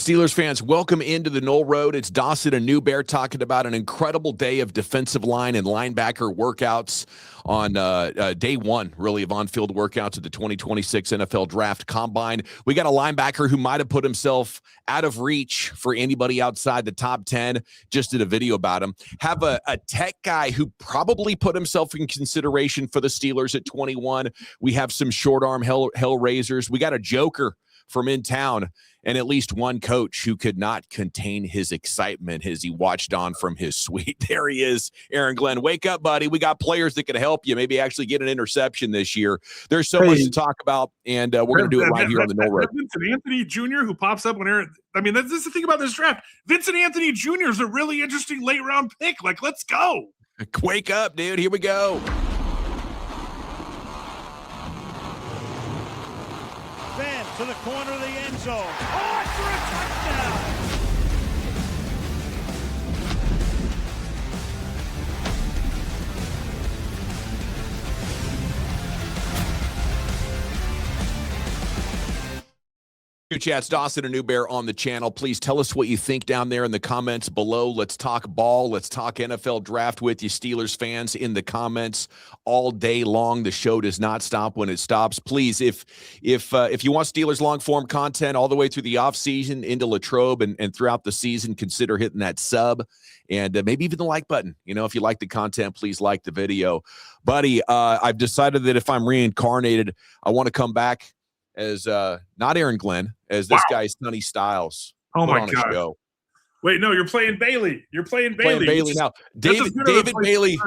Steelers fans, welcome into the Knoll Road. It's Dawson and Newbear talking about an incredible day of defensive line and linebacker workouts on day one, really, of on-field workouts of the 2026 NFL Draft Combine. We got a linebacker who might have put himself out of reach for anybody outside the top 10. Just did a video about him. Have a tech guy who probably put himself in consideration for the Steelers at 21. We have some short-arm hell raisers. We got a joker from in town, and at least one coach who could not contain his excitement as he watched on from his suite. There he is, Aaron Glenn. Wake up, buddy. We got players that could help you, maybe actually get an interception this year. There's so much to talk about, and we're going to do it right here on the Knoll Road. Vincent Anthony Jr., who pops up when Aaron – I mean, that's the thing about this draft. Vincent Anthony Jr. is a really interesting late-round pick. Like, let's go. Wake up, dude. Here we go. To the corner of the end zone. Oh, for a touchdown! Chats, Dawson and Newbear on the channel. Please tell us what you think down there in the comments below. Let's talk ball. Let's talk NFL draft with you, Steelers fans, in the comments all day long. The show does not stop when it stops. Please, if you want Steelers long form content all the way through the offseason into Latrobe and throughout the season, consider hitting that sub and maybe even the like button. You know, if you like the content, please like the video. Buddy, I've decided that if I'm reincarnated, I want to come back as not Aaron Glenn, as this guy Sonny Styles. Oh my God! Wait, no, you're playing Bailey. You're playing Bailey. Now. David Bailey.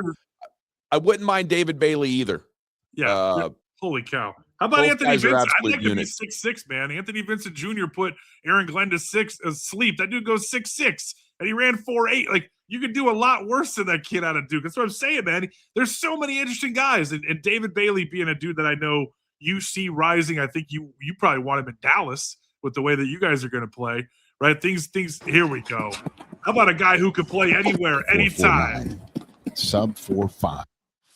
I wouldn't mind David Bailey either. Yeah. Holy cow! How about Anthony Vincent? I'd like to be 6'6", man. Anthony Vincent Jr. put Aaron Glenn to sleep. That dude goes 6'6", and he ran 4'8". Like, you could do a lot worse than that kid out of Duke. That's what I'm saying, man. There's so many interesting guys, and David Bailey being a dude that I know you see rising. I think you probably want him in Dallas with the way that you guys are going to play, right? Things. Here we go. How about a guy who could play anywhere, anytime? Sub 4.5.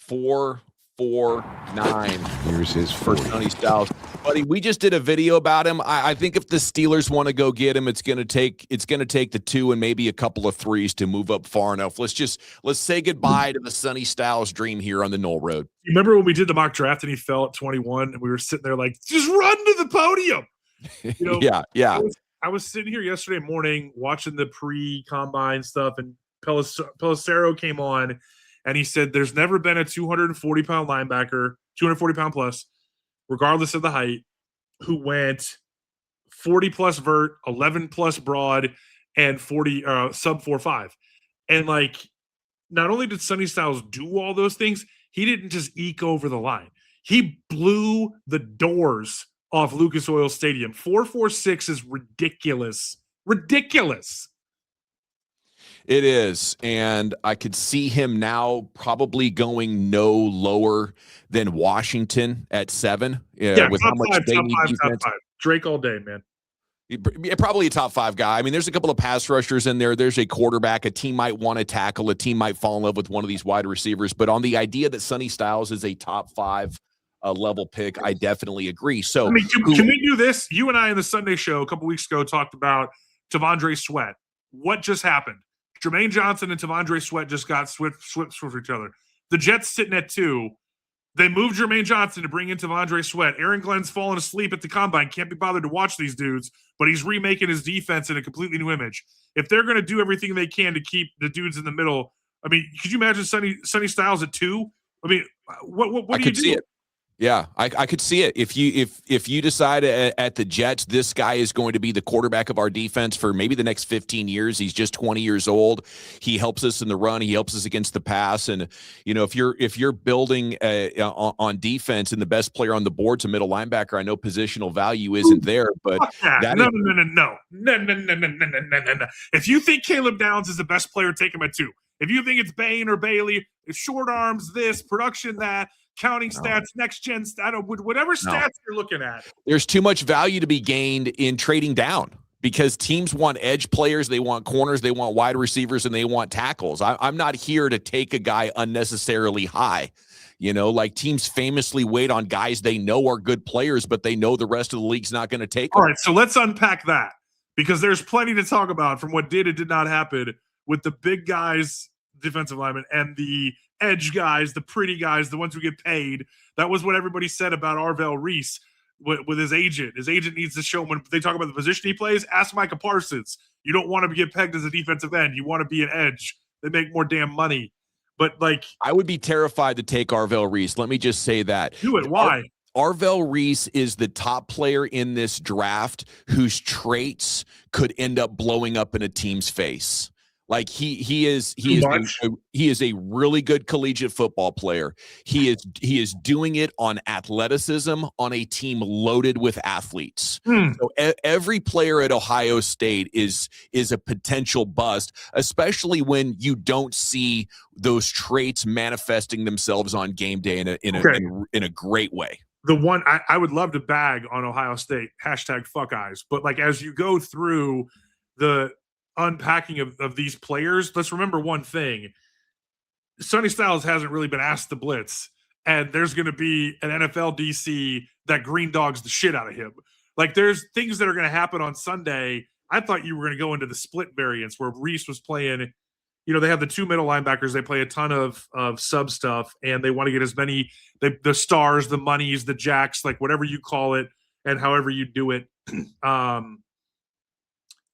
4.49. Here's his first Sonny Styles. Buddy, we just did a video about him. I think if the Steelers want to go get him, it's gonna take the 2 and maybe a couple of 3s to move up far enough. Let's say goodbye to the Sonny Styles dream here on the Knoll Road. You remember when we did the mock draft and he fell at 21 and we were sitting there like, just run to the podium. You know, yeah. I was sitting here yesterday morning watching the pre-combine stuff, and Pelissero came on and he said there's never been a 240-pound linebacker, 240-pound plus, regardless of the height, who went 40-plus vert, 11-plus broad, and 40 sub 4.5. And, like, not only did Sonny Styles do all those things, he didn't just eke over the line. He blew the doors off Lucas Oil Stadium. 4.46 is ridiculous. Ridiculous. It is, and I could see him now probably going no lower than Washington at 7. With how much they need defense. Drake all day, man. Probably a top 5 guy. I mean, there's a couple of pass rushers in there. There's a quarterback. A team might want to tackle. A team might fall in love with one of these wide receivers. But on the idea that Sonny Styles is a top 5 level pick, I definitely agree. So, I mean, can we do this? You and I in the Sunday show a couple weeks ago talked about T'Vondre Sweat. What just happened? Jermaine Johnson and T'Vondre Sweat just got swift for each other. The Jets sitting at 2. They moved Jermaine Johnson to bring in T'Vondre Sweat. Aaron Glenn's fallen asleep at the combine. Can't be bothered to watch these dudes, but he's remaking his defense in a completely new image. If they're going to do everything they can to keep the dudes in the middle, I mean, could you imagine Sonny Styles at 2? I mean, what do you do? See it. Yeah, I could see it. If you decide at the Jets, this guy is going to be the quarterback of our defense for maybe the next 15 years. He's just 20 years old. He helps us in the run. He helps us against the pass. And you know, if you're building on defense and the best player on the board's a middle linebacker, I know positional value isn't there, but no. If you think Caleb Downs is the best player, take him at 2. If you think it's Bain or Bailey, it's short arms, this production, that. Counting stats, next gen, whatever stats you're looking at. There's too much value to be gained in trading down because teams want edge players, they want corners, they want wide receivers, and they want tackles. I'm not here to take a guy unnecessarily high. You know, like teams famously wait on guys they know are good players, but they know the rest of the league's not going to take them. All right, so let's unpack that. because there's plenty to talk about from what did and did not happen with the big guys, defensive linemen, and the edge guys, the pretty guys, the ones who get paid. That was what everybody said about Arvell Reese with his agent. His agent needs to show, when they talk about the position he plays, ask Micah Parsons. You don't want to get pegged as a defensive end. You want to be an edge. They make more damn money. But, like, I would be terrified to take Arvell Reese. Let me just say that. Do it. Why? Arvell Reese is the top player in this draft whose traits could end up blowing up in a team's face. Like he is a really good collegiate football player. He is doing it on athleticism on a team loaded with athletes. So every player at Ohio State is a potential bust, especially when you don't see those traits manifesting themselves on game day in a great way. The one I would love to bag on Ohio State, #fuckeyes, but like as you go through the unpacking of these players, let's remember one thing. Sonny Styles hasn't really been asked to blitz, and there's going to be an NFL DC that green dogs the shit out of him. Like, there's things that are going to happen on Sunday. I thought you were going to go into the split variants where Reese was playing. You know, they have the two middle linebackers. They play a ton of sub stuff, and they want to get as many the stars, the monies, the jacks, like whatever you call it, and however you do it.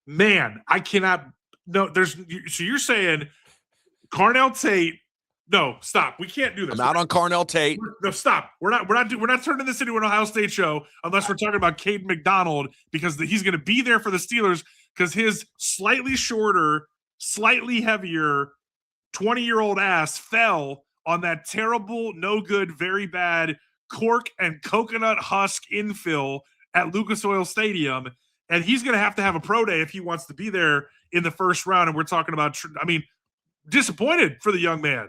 Man, I cannot. No, so you're saying Carnell Tate? No, stop. We can't do this. I'm out on Carnell Tate. No, stop. We're not turning this into an Ohio State show unless we're talking about Kaden McDonald, because he's going to be there for the Steelers because his slightly shorter, slightly heavier 20-year-old ass fell on that terrible, no good, very bad cork and coconut husk infill at Lucas Oil Stadium. And he's going to have a pro day if he wants to be there in the first round. And we're talking about, disappointed for the young man.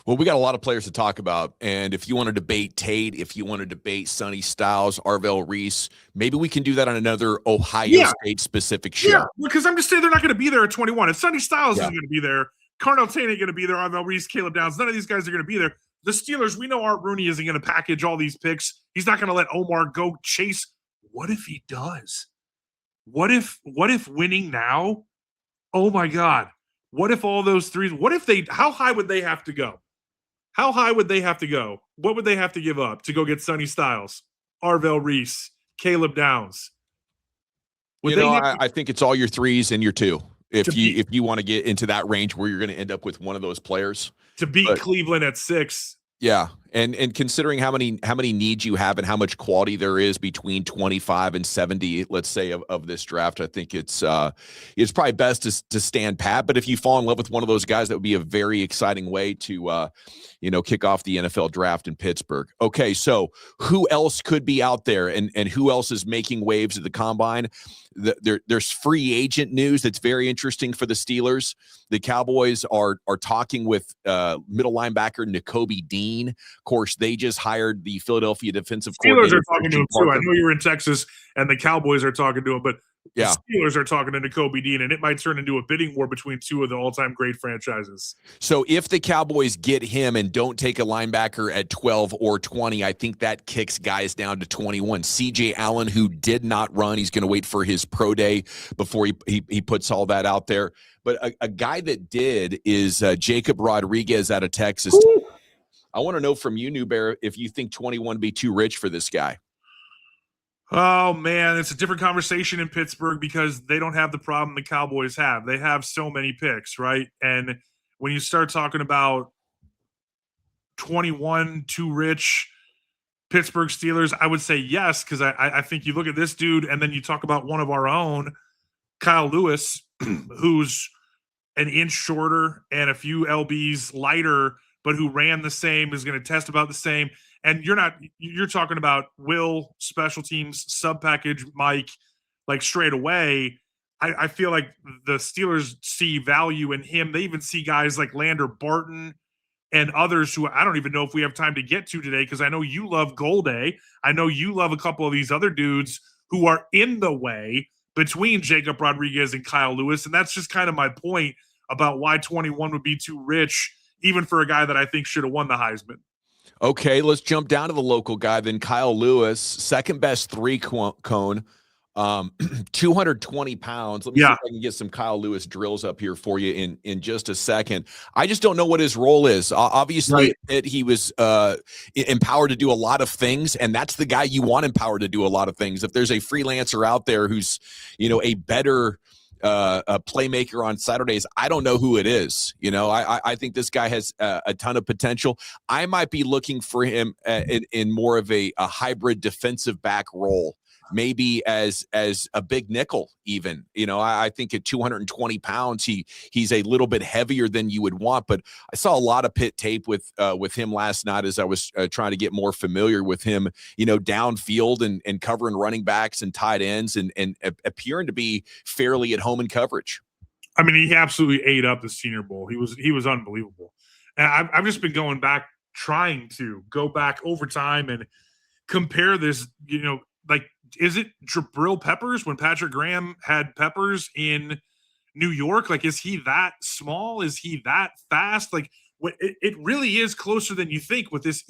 Well, we got a lot of players to talk about. And if you want to debate Tate, if you want to debate Sonny Styles, Arvell Reese, maybe we can do that on another Ohio State specific show. Yeah, because I'm just saying they're not going to be there at 21. If Sonny Styles isn't going to be there, Carnell Tate ain't going to be there, Arvell Reese, Caleb Downs, none of these guys are going to be there. The Steelers, we know Art Rooney isn't going to package all these picks. He's not going to let Omar go chase. What if he does? What if winning now? Oh my God. What if all those threes, how high would they have to go? How high would they have to go? What would they have to give up to go get Sonny Styles, Arvell Reese, Caleb Downs? I think it's all your threes and your two. If you want to get into that range where you're going to end up with one of those players. To beat Cleveland at 6. Yeah. And considering how many needs you have and how much quality there is between 25 and 70, let's say, of this draft, I think it's probably best to stand pat. But if you fall in love with one of those guys, that would be a very exciting way to kick off the NFL draft in Pittsburgh. Okay, so who else could be out there, and who else is making waves at the combine? There's free agent news that's very interesting for the Steelers. The Cowboys are talking with middle linebacker Nakobe Dean. Of course, they just hired the Philadelphia defensive coordinator. Steelers are talking to him too. I know you were in Texas, and the Cowboys are talking to him, but the Steelers are talking to Nakobe Dean, and it might turn into a bidding war between two of the all-time great franchises. So if the Cowboys get him and don't take a linebacker at 12 or 20, I think that kicks guys down to 21. C.J. Allen, who did not run, he's going to wait for his pro day before he puts all that out there. But a guy that did is Jacob Rodriguez out of Texas. Ooh. I want to know from you, Newbear, if you think 21 would be too rich for this guy. Oh, man, it's a different conversation in Pittsburgh because they don't have the problem the Cowboys have. They have so many picks, right? And when you start talking about 21 too rich, Pittsburgh Steelers, I would say yes, because I think you look at this dude and then you talk about one of our own, Kyle Lewis, who's an inch shorter and a few lbs lighter, but who ran the same, is going to test about the same. And you're talking about Will, special teams, sub package, Mike, like straight away. I feel like the Steelers see value in him. They even see guys like Lander Barton and others who I don't even know if we have time to get to today, because I know you love Golday. I know you love a couple of these other dudes who are in the way between Jacob Rodriguez and Kyle Lewis. And that's just kind of my point about why 21 would be too rich, even for a guy that I think should have won the Heisman. Okay, let's jump down to the local guy then. Kyle Lewis, second best 3 cone. 220 pounds. Let me see if I can get some Kyle Lewis drills up here for you in just a second. I just don't know what his role is. Obviously, he was empowered to do a lot of things, and that's the guy you want empowered to do a lot of things. If there's a freelancer out there who's, a better a playmaker on Saturdays, I don't know who it is. I think this guy has a ton of potential. I might be looking for him in more of a hybrid defensive back role. Maybe as a big nickel even. I think at 220 pounds, he's a little bit heavier than you would want, but I saw a lot of pit tape with him last night as I was trying to get more familiar with him, downfield and covering running backs and tight ends and appearing to be fairly at home in coverage. I mean, he absolutely ate up the Senior Bowl. He was unbelievable. And I've just been trying to go back over time and compare this, is it Jabril Peppers when Patrick Graham had Peppers in New York? Like, is he that small? Is he that fast? Like, it really is closer than you think with this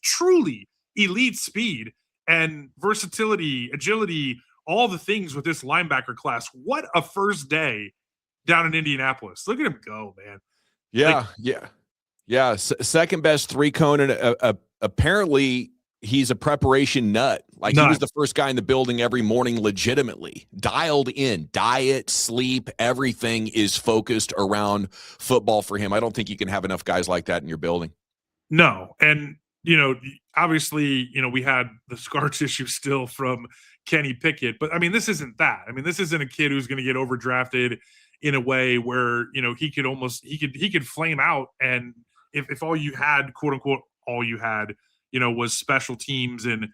truly elite speed and versatility, agility, all the things with this linebacker class. What a first day down in Indianapolis. Look at him go, man. Yeah. Second best three cone, and apparently he's a preparation nut. Like, he was the first guy in the building every morning, legitimately dialed in. Diet, sleep, everything is focused around football for him. I don't think you can have enough guys like that in your building. No. And, obviously, we had the scar tissue still from Kenny Pickett, but I mean, this isn't that. I mean, this isn't a kid who's going to get overdrafted in a way where, he could flame out. And if all you had, quote unquote, all you had, was special teams. And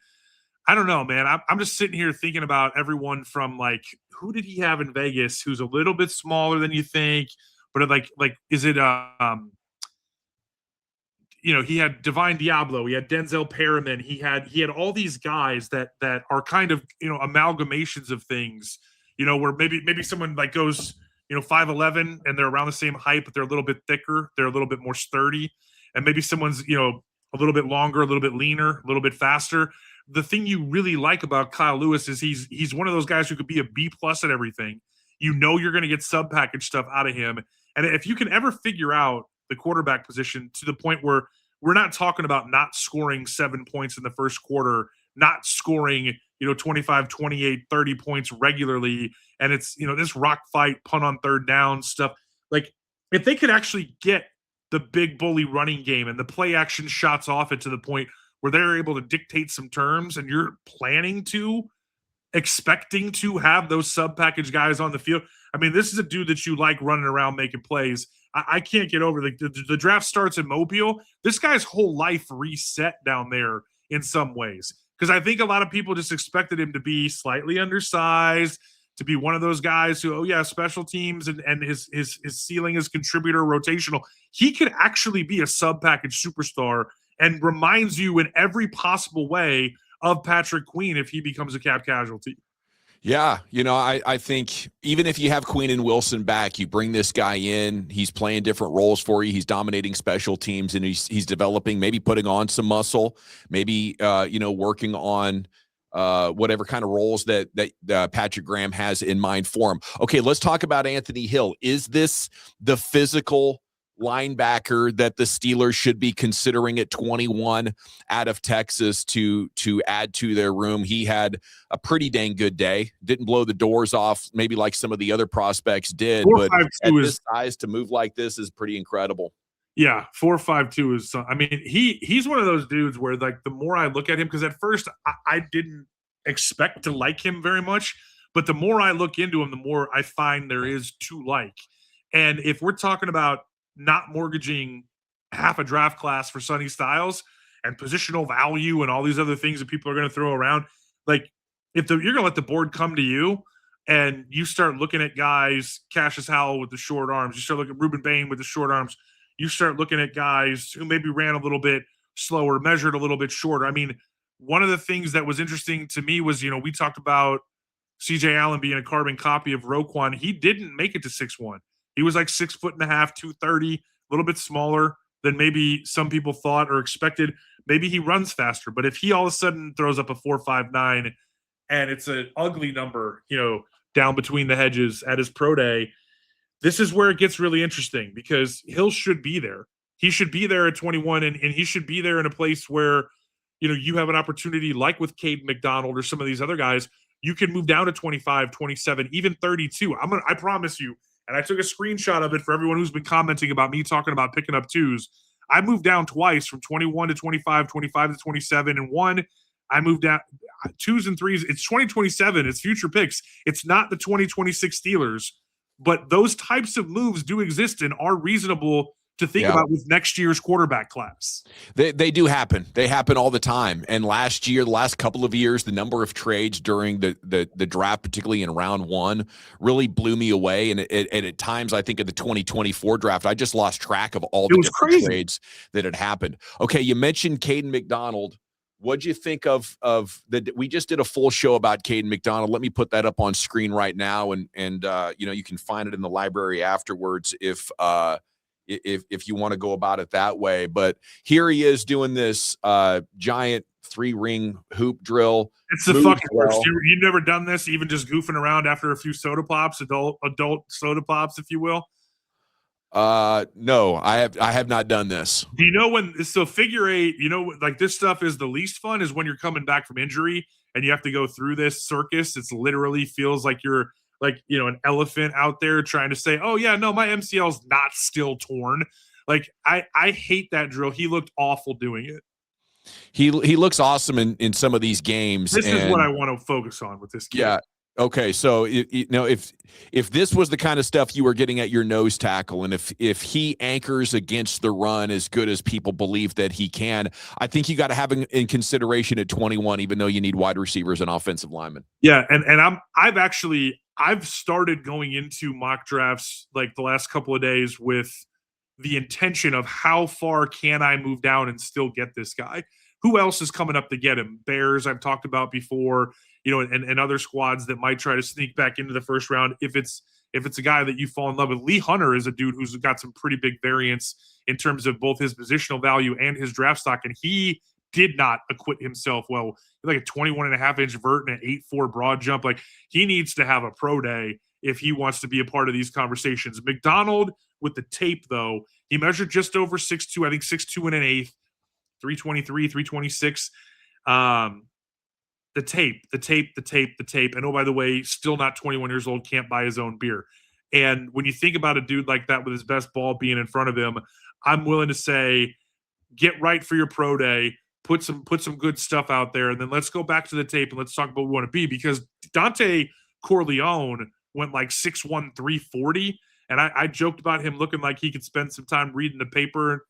I don't know, man. I'm just sitting here thinking about everyone from, like, who did he have in Vegas who's a little bit smaller than you think, but like is it he had Divine Diablo, he had Denzel Perriman, he had all these guys that are kind of amalgamations of things, where maybe someone like goes 5'11" and they're around the same height, but they're a little bit thicker, they're a little bit more sturdy, and maybe someone's a little bit longer, a little bit leaner, a little bit faster. The thing you really like about Kyle Lewis is he's one of those guys who could be a B+ at everything. You're going to get sub-package stuff out of him. And if you can ever figure out the quarterback position to the point where we're not talking about not scoring 7 points in the first quarter, not scoring, 25, 28, 30 points regularly, and it's, this rock fight, punt on third down stuff. Like, if they could actually get the big bully running game and the play action shots off it to the point where they're able to dictate some terms, and you're expecting to have those sub-package guys on the field. I mean, this is a dude that you like running around making plays. I can't get over the draft starts in Mobile. This guy's whole life reset down there in some ways, because I think a lot of people just expected him to be slightly undersized, to be one of those guys who, special teams and his ceiling is contributor rotational. He could actually be a sub-package superstar and reminds you in every possible way of Patrick Queen if he becomes a cap casualty. Yeah, I think even if you have Queen and Wilson back, you bring this guy in, he's playing different roles for you, he's dominating special teams, and he's developing, maybe putting on some muscle, maybe working on whatever kind of roles that Patrick Graham has in mind for him. Okay, let's talk about Anthony Hill. Is this the physical linebacker that the Steelers should be considering at 21 out of Texas to add to their room? He had a pretty dang good day. Didn't blow the doors off, maybe like some of the other prospects did, but at this size to move like this is pretty incredible. Yeah, 4.52 is. I mean, he's one of those dudes where, like, the more I look at him, because at first I didn't expect to like him very much, but the more I look into him, the more I find there is to like. And if we're talking about not mortgaging half a draft class for Sonny Styles and positional value and all these other things that people are going to throw around, like, if you're going to let the board come to you and you start looking at guys, Cassius Howell with the short arms, you start looking at Ruben Bain with the short arms, you start looking at guys who maybe ran a little bit slower, measured a little bit shorter. I mean, one of the things that was interesting to me was, we talked about CJ Allen being a carbon copy of Roquan. He didn't make it to 6'1". He was like 6'5", 230, a little bit smaller than maybe some people thought or expected. Maybe he runs faster, but if he all of a sudden throws up a 4.59, and it's an ugly number, down between the hedges at his pro day. This is where it gets really interesting because Hill should be there. He should be there at 21, and he should be there in a place where, you have an opportunity like with Caden McDonald or some of these other guys. You can move down to 25, 27, even 32. I promise you, and I took a screenshot of it for everyone who's been commenting about me talking about picking up twos. I moved down twice from 21 to 25, 25 to 27, and one, I moved down twos and threes. It's 2027. It's future picks. It's not the 2026 Steelers, but those types of moves do exist and are reasonable to think about with next year's quarterback class. They do happen. They happen all the time. And last year, the last couple of years, the number of trades during the draft, particularly in round one, really blew me away. And at times, I think of the 2024 draft, I just lost track of all the different trades that had happened. Okay, you mentioned Caden McDonald. What'd you think of we just did a full show about Caden McDonald. Let me put that up on screen right now. And you can find it in the library afterwards if you want to go about it that way. But here he is doing this giant 3-ring hoop drill. It's the fucking worst. You've never done this, even just goofing around after a few soda pops, adult soda pops, if you will? No, I have not done this. Do you know so figure eight, like this stuff is the least fun is when you're coming back from injury and you have to go through this circus. It's literally feels like you're an elephant out there trying to say, oh yeah, no, my MCL's not still torn. Like I hate that drill. He looked awful doing it. He looks awesome in some of these games. This is what I want to focus on with this game. Yeah. Okay. So if this was the kind of stuff you were getting at your nose tackle, and if he anchors against the run as good as people believe that he can, I think you got to have him in consideration at 21, even though you need wide receivers and offensive linemen. Yeah. And I've started going into mock drafts like the last couple of days with the intention of how far can I move down and still get this guy? Who else is coming up to get him? Bears I've talked about before, and other squads that might try to sneak back into the first round. If it's a guy that you fall in love with, Lee Hunter is a dude who's got some pretty big variance in terms of both his positional value and his draft stock. And he did not acquit himself well. Like a 21.5-inch vert and an 8.4 broad jump. Like he needs to have a pro day if he wants to be a part of these conversations. McDonald with the tape, though, he measured just over 6'2", I think 6'2 and an eighth, 323, 326. The tape. And oh, by the way, still not 21 years old, can't buy his own beer. And when you think about a dude like that with his best ball being in front of him, I'm willing to say, get right for your pro day. Put some good stuff out there, and then let's go back to the tape and let's talk about what we want to be, because Dante Corleone went like 6'1", 340, and I joked about him looking like he could spend some time reading the paper,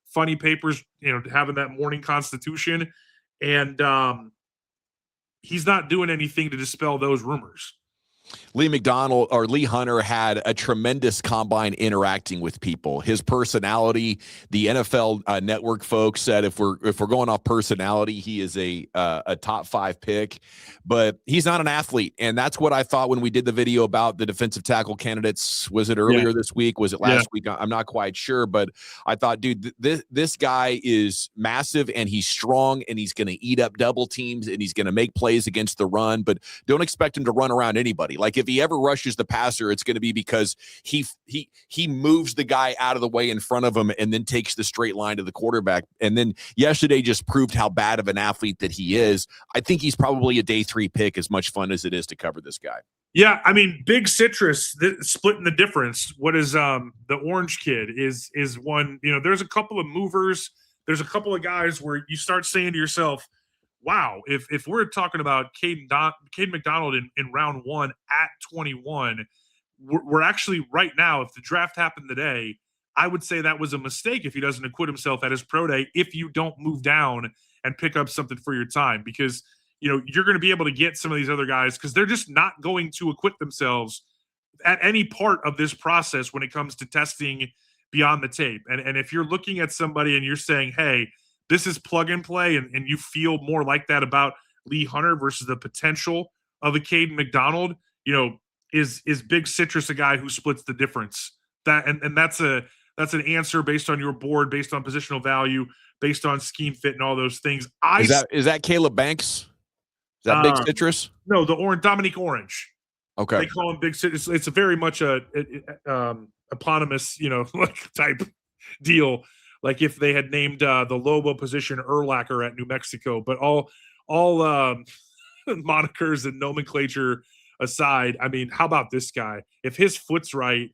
funny papers, having that morning Constitution, and he's not doing anything to dispel those rumors. Lee Hunter had a tremendous combine interacting with people. His personality, the NFL Network folks said if we're going off personality, he is a top 5 pick, but he's not an athlete. And that's what I thought when we did the video about the defensive tackle candidates. Was it earlier this week? Was it last week? I'm not quite sure, but I thought, dude, this guy is massive and he's strong and he's going to eat up double teams and he's going to make plays against the run, but don't expect him to run around anybody. Like if he ever rushes the passer, it's going to be because he moves the guy out of the way in front of him and then takes the straight line to the quarterback. And then yesterday just proved how bad of an athlete that he is. I think he's probably a day 3 pick, as much fun as it is to cover this guy. Yeah, I mean, Big Citrus splitting the difference. What is the orange kid is one, there's a couple of movers. There's a couple of guys where you start saying to yourself, wow, if we're talking about Caden McDonald in round 1 at 21, we're actually right now, if the draft happened today, I would say that was a mistake if he doesn't acquit himself at his pro day, if you don't move down and pick up something for your time, because you're going to be able to get some of these other guys because they're just not going to acquit themselves at any part of this process when it comes to testing beyond the tape. And if you're looking at somebody and you're saying, hey, this is plug and play, and you feel more like that about Lee Hunter versus the potential of a Caden McDonald, is Big Citrus a guy who splits the difference? That's an answer based on your board, based on positional value, based on scheme fit and all those things. Is that Caleb Banks? Is that Big Citrus? No, the orange, Dominique Orange. Okay. They call him Big Citrus. It's a very much a eponymous, like type deal. Like if they had named the Lobo position Urlacher at New Mexico, but all monikers and nomenclature aside, I mean, how about this guy? If his foot's right,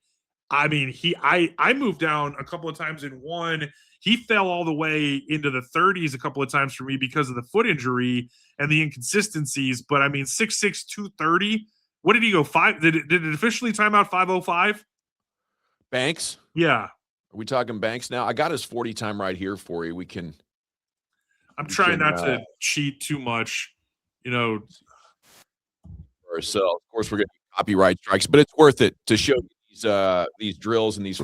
I mean, I moved down a couple of times in one. He fell all the way into the 30s a couple of times for me because of the foot injury and the inconsistencies. But I mean, 6'6", 230. What did he go? Did it officially time out 5:05? Banks? Yeah. Are we talking Banks now? I got his 40 time right here for you. I'm trying not to cheat too much, ourselves. Of course, we're getting copyright strikes, but it's worth it to show these drills and these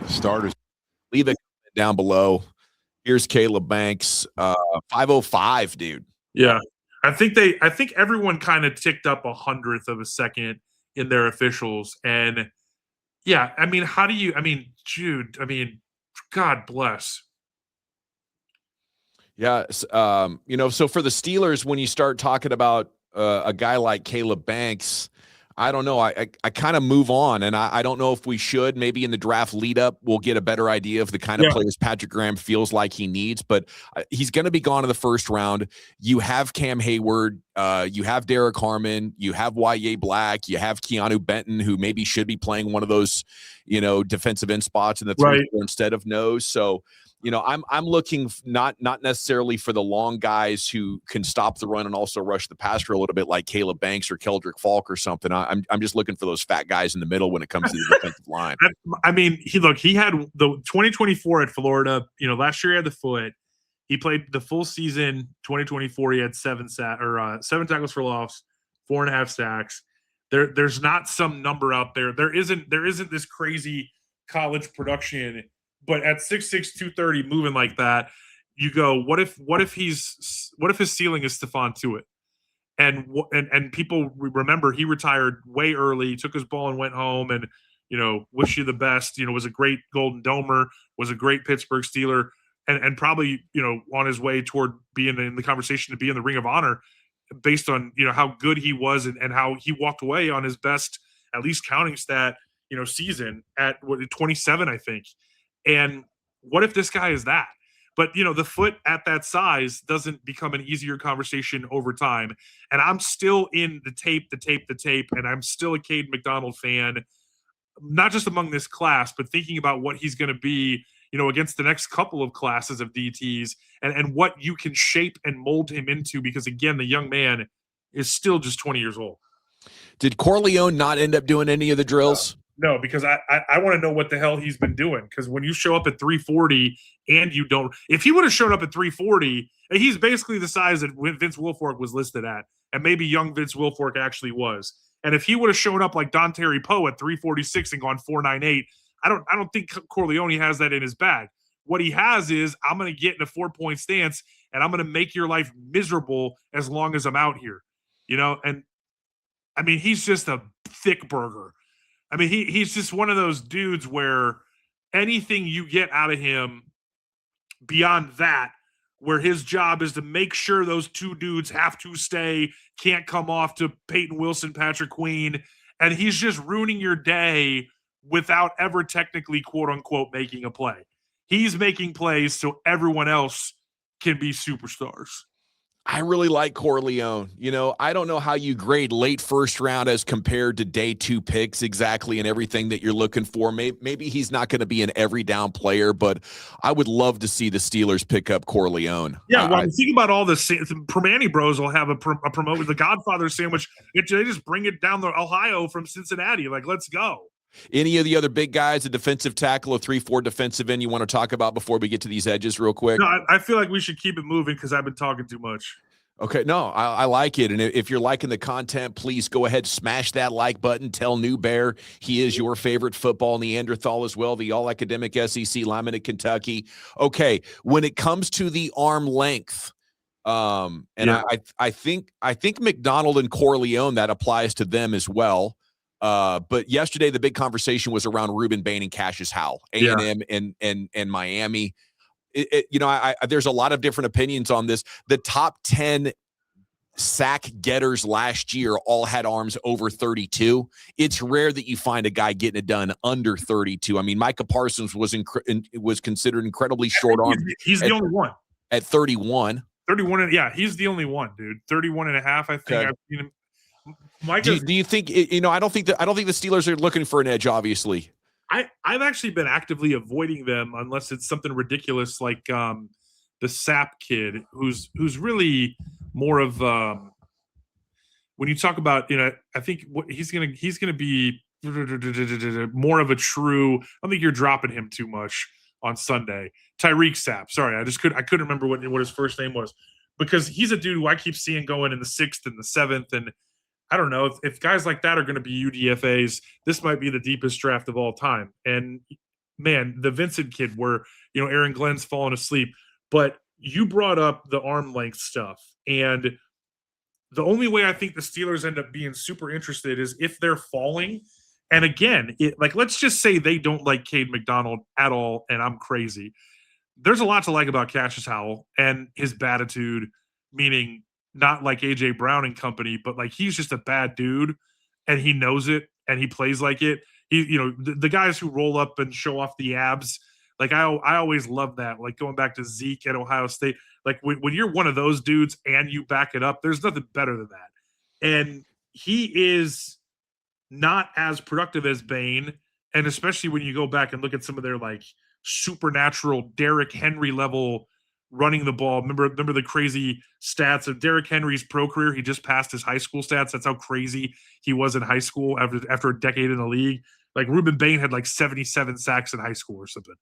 starters. Leave it down below. Here's Caleb Banks, 5:05, dude. Yeah, I think everyone kind of ticked up 100th of a second in their officials, and yeah, I mean, Jude, God bless. Yeah, so for the Steelers, when you start talking about a guy like Caleb Banks, I don't know. I kind of move on, and I don't know if we should. Maybe in the draft lead up, we'll get a better idea of the kind of players Patrick Graham feels like he needs. But he's going to be gone in the first round. You have Cam Hayward, you have Derek Harmon, you have Y.A. Black, you have Keanu Benton, who maybe should be playing one of those, defensive end spots in the 3-4 instead of nose. So. I'm looking not necessarily for the long guys who can stop the run and also rush the passer a little bit like Caleb Banks or Keldrick Falk or something. I'm just looking for those fat guys in the middle when it comes to the defensive line. I mean, he had the 2024 at Florida. Last year he had the foot. He played the full season. 2024 he had 7 tackles for loss, 4.5 sacks. There's not some number out there. There isn't this crazy college production. But at 6'6", 230, moving like that, you go, what if his ceiling is Stephon Tuitt? And people remember he retired way early, took his ball and went home, and wish you the best. Was a great Golden Domer, was a great Pittsburgh Steeler, and probably on his way toward being in the conversation to be in the Ring of Honor, based on how good he was and how he walked away on his best, at least counting stat, season at 27, I think. And what if this guy is that? But, the foot at that size doesn't become an easier conversation over time. And I'm still in the tape, and I'm still a Caden McDonald fan, not just among this class, but thinking about what he's going to be, against the next couple of classes of DTs and what you can shape and mold him into, because, again, the young man is still just 20 years old. Did Corleone not end up doing any of the drills? No, because I want to know what the hell he's been doing. Because when you show up at 340 and you don't – if he would have showed up at 340, he's basically the size that Vince Wilfork was listed at, and maybe young Vince Wilfork actually was. And if he would have shown up like Don Terry Poe at 346 and gone 498, I don't think Corleone has that in his bag. What he has is, I'm going to get in a 4-point stance, and I'm going to make your life miserable as long as I'm out here. And, I mean, he's just a thick burger. I mean, he's just one of those dudes where anything you get out of him beyond that, where his job is to make sure those two dudes have to stay, can't come off to Peyton Wilson, Patrick Queen, and he's just ruining your day without ever technically, quote unquote, making a play. He's making plays so everyone else can be superstars. I really like Corleone. I don't know how you grade late first round as compared to day 2 picks exactly and everything that you're looking for. Maybe he's not going to be an every down player, but I would love to see the Steelers pick up Corleone. Yeah, well, think about all the Permane Bros will have a promote with the Godfather sandwich. They just bring it down the Ohio from Cincinnati. Like, let's go. Any of the other big guys, a defensive tackle, a 3-4 defensive end you want to talk about before we get to these edges real quick? No, I feel like we should keep it moving because I've been talking too much. Okay, no, I like it. And if you're liking the content, please go ahead, smash that like button. Tell Newbear he is your favorite football Neanderthal as well, the all-academic SEC lineman at Kentucky. Okay, when it comes to the arm length, I think McDonald and Corleone, that applies to them as well. But yesterday, the big conversation was around Ruben Bain and Cassius Howell, A&M and Miami. There's a lot of different opinions on this. The top 10 sack getters last year all had arms over 32. It's rare that you find a guy getting it done under 32. I mean, Micah Parsons was considered incredibly short arm. He's the only one at 31. 31. Yeah, he's the only one, dude. 31 and a half. I think Okay. I've seen him. Micah, do you think? I don't think the Steelers are looking for an edge. Obviously, I've actually been actively avoiding them unless it's something ridiculous like the Sap kid, who's really more of when you talk about, I think what he's gonna be more of a true. I don't think you're dropping him too much on Sunday. Tyreek Sapp. Sorry, I couldn't remember what his first name was, because he's a dude who I keep seeing going in the 6th and the 7th, and I don't know if guys like that are going to be UDFAs. This might be the deepest draft of all time. And man, the Vincent kid, where Aaron Glenn's fallen asleep, but you brought up the arm length stuff, and the only way I think the Steelers end up being super interested is if they're falling. And again, let's just say they don't like Kaden McDonald at all, and I'm crazy. There's a lot to like about Cassius Howell and his batitude, meaning not like AJ Brown and company, but like he's just a bad dude, and he knows it, and he plays like it. The guys who roll up and show off the abs, like I always love that. Like going back to Zeke at Ohio State, like when you're one of those dudes and you back it up, there's nothing better than that. And he is not as productive as Bain, and especially when you go back and look at some of their like supernatural Derrick Henry level running the ball. Remember the crazy stats of Derrick Henry's pro career? He just passed his high school stats. That's how crazy he was in high school after a decade in the league. Like Ruben Bain had like 77 sacks in high school or something.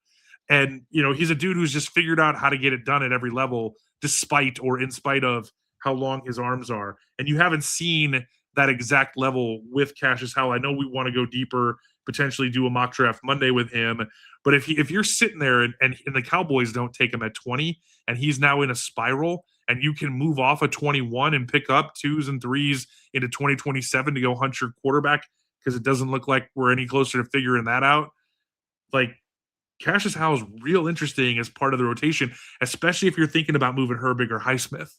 And, he's a dude who's just figured out how to get it done at every level, despite or in spite of how long his arms are. And you haven't seen that exact level with Cassius Howell. I know we want to go deeper, potentially do a mock draft Monday with him. But if you're sitting there and the Cowboys don't take him at 20, and he's now in a spiral, and you can move off of 21 and pick up 2s and 3s into 2027 to go hunt your quarterback, because it doesn't look like we're any closer to figuring that out. Like, Cassius Howell's real interesting as part of the rotation, especially if you're thinking about moving Herbig or Highsmith.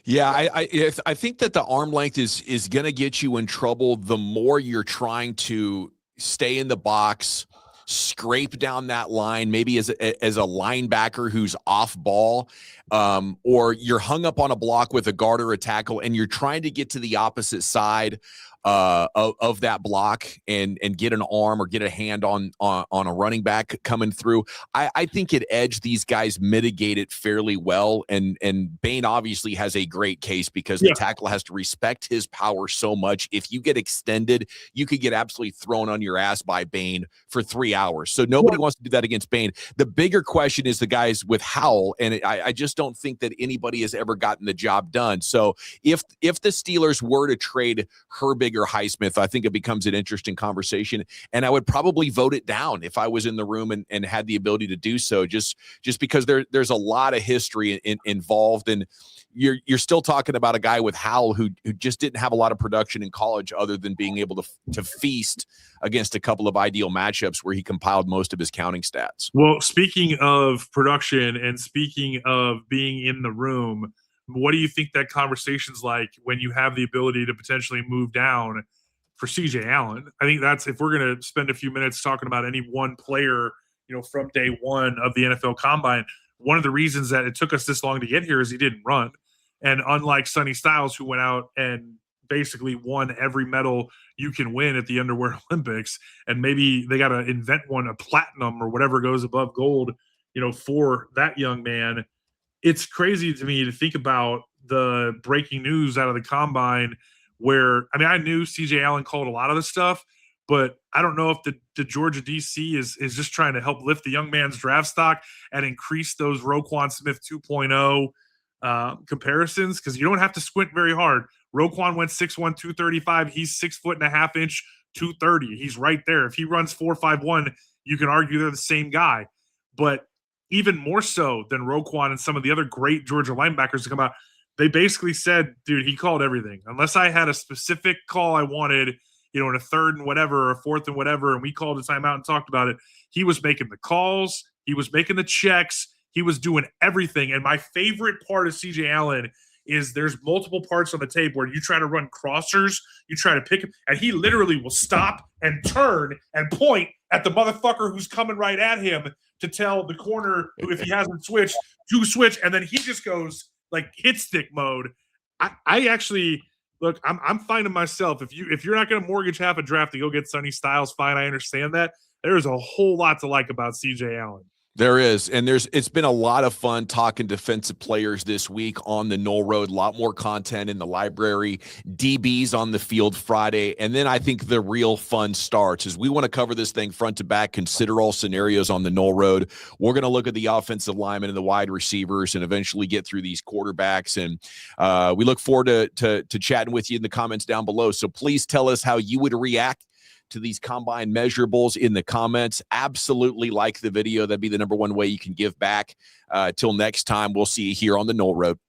Yeah, I think that the arm length is going to get you in trouble the more you're trying to stay in the box, scrape down that line, maybe as a linebacker who's off ball, or you're hung up on a block with a guard or a tackle, and you're trying to get to the opposite side of that block and get an arm or get a hand on a running back coming through. I think at edge, these guys mitigate it fairly well. And Bain obviously has a great case because the tackle has to respect his power so much. If you get extended, you could get absolutely thrown on your ass by Bain for 3 hours. So nobody wants to do that against Bain. The bigger question is the guys with Howell, and I just don't think that anybody has ever gotten the job done. So if the Steelers were to trade Herbig or Highsmith, I think it becomes an interesting conversation, and I would probably vote it down if I was in the room and had the ability to do so, just because there's a lot of history involved, and you're still talking about a guy with Howell who just didn't have a lot of production in college other than being able to feast against a couple of ideal matchups where he compiled most of his counting stats. Well, speaking of production and speaking of being in the room, what do you think that conversation's like when you have the ability to potentially move down for CJ Allen? I think that's, if we're going to spend a few minutes talking about any one player, from day one of the NFL Combine, one of the reasons that it took us this long to get here is he didn't run. And unlike Sonny Styles, who went out and basically won every medal you can win at the Underwear Olympics, and maybe they got to invent one, a platinum or whatever goes above gold, for that young man. It's crazy to me to think about the breaking news out of the Combine where, I knew CJ Allen called a lot of the stuff, but I don't know if the Georgia DC is just trying to help lift the young man's draft stock and increase those Roquan Smith 2.0 comparisons, because you don't have to squint very hard. Roquan went 6'1", 235. He's 6'1.5", 230. He's right there. If he runs 4.51, you can argue they're the same guy. But even more so than Roquan and some of the other great Georgia linebackers to come out, they basically said, dude, he called everything. Unless I had a specific call I wanted, in a 3rd and whatever, or 4th and whatever, and we called a timeout and talked about it, he was making the calls. He was making the checks. He was doing everything. And my favorite part of CJ Allen is there's multiple parts on the tape where you try to run crossers, you try to pick him, and he literally will stop and turn and point at the motherfucker who's coming right at him to tell the corner who, if he hasn't switched, to switch, and then he just goes like hit stick mode. I actually look, I'm finding myself, if you're not going to mortgage half a draft to go get Sonny Styles, fine, I understand that. There is a whole lot to like about CJ Allen. There is, and it's been a lot of fun talking defensive players this week on the Knoll Road. A lot more content in the library, DBs on the field Friday, and then I think the real fun starts as we want to cover this thing front to back, consider all scenarios on the Knoll Road. We're going to look at the offensive linemen and the wide receivers and eventually get through these quarterbacks, and we look forward to chatting with you in the comments down below. So please tell us how you would react to these combine measurables in the comments. Absolutely like the video. That'd be the number one way you can give back. Till next time, we'll see you here on the Knoll Road.